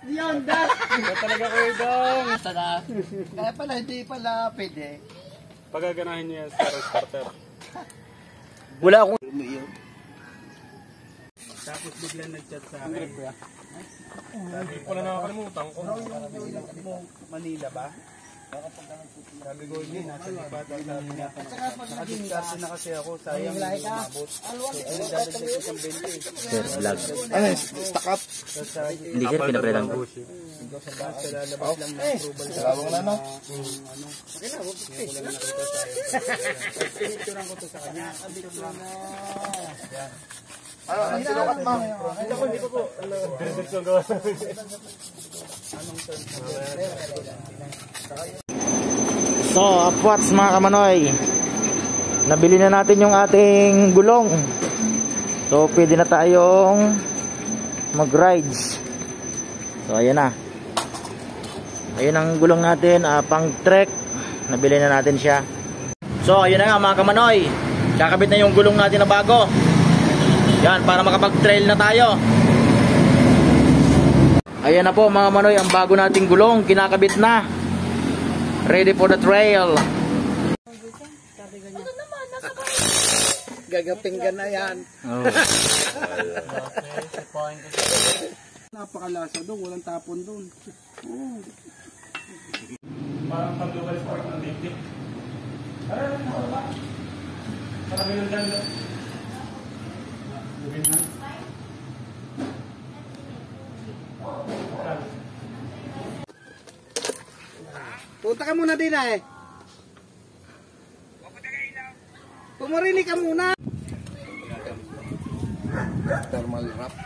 Yan, das. Ito talaga kayo dong. Kaya pala, hindi pala pwede. Pagaganahin niyo yan sa starter. Wala akong... Tapos biglang nag-chat sa akin. Sabi ko na nakakalimutan ko. Manila ba? Sabi ko hindi, nasa lipat. Sabi niya, nakadiskarte na kasi ako. Sayang hindi umabot. Ay, nagdadagdag ko siyang 20. Sir, vlog. Ano, stock up? Hindi sir, pinaprelang ko. Sa lalabas lang ng approval. Salawang na, no? Okay na, huwag ko lang nakita sa'yo. Pinicturean ko to sa kanya. Ano, ang sinukat, ma'am? Hindi ko po. Diretso ang gawa sa akin. So, upwats mga kamanoy. Nabili na natin yung ating gulong. So, pwede na tayong mag-rides. So, ayan na. Ayan ang gulong natin, pang trek. Nabili na natin siya. So, ayun na nga mga kamanoy. Kakabit na yung gulong natin na bago. Yan, para makapag-trail na tayo. Ayan na po mga manoy, ang bago nating gulong, kinakabit na. Ready for the trail. Gagaping ka na yan. Oh. Napakalasa doon, walang tapon doon. Parang pag-local sport ng dikdik. Ano ba? Parang yung ganda. Punta ka muna din eh. Pumarinig ka muna. Thermal wrap.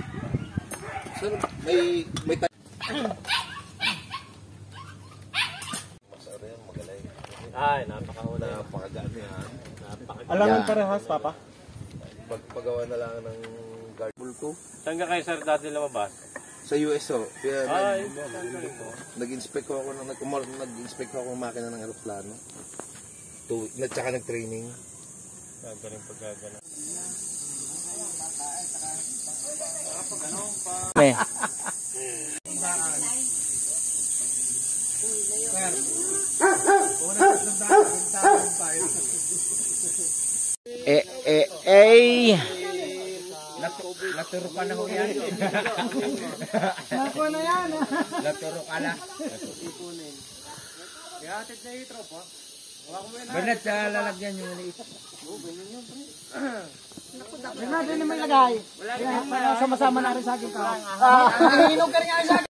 Sir, may Ay, napakauna. napakagaan yan. Alangan parehas, Papa? Pagpagawa na lang ng guardball ko. Saan ka kayo, sir, dati lumabas? Sa USO. Kaya Ay, nag-inspect ko ako nag-inspect ako ng makina ng eroplano. Tsaka nag-training. gagaling pagkagana. May. Naturo pa na ho yan. Nako na yan. Naturo ka na. Ihatid na yung tropa. Bernat sa lalagyan yung maliit. Hindi natin naman lagay. Sama-sama na rin sa akin ka. Hinog ka rin nga sa akin.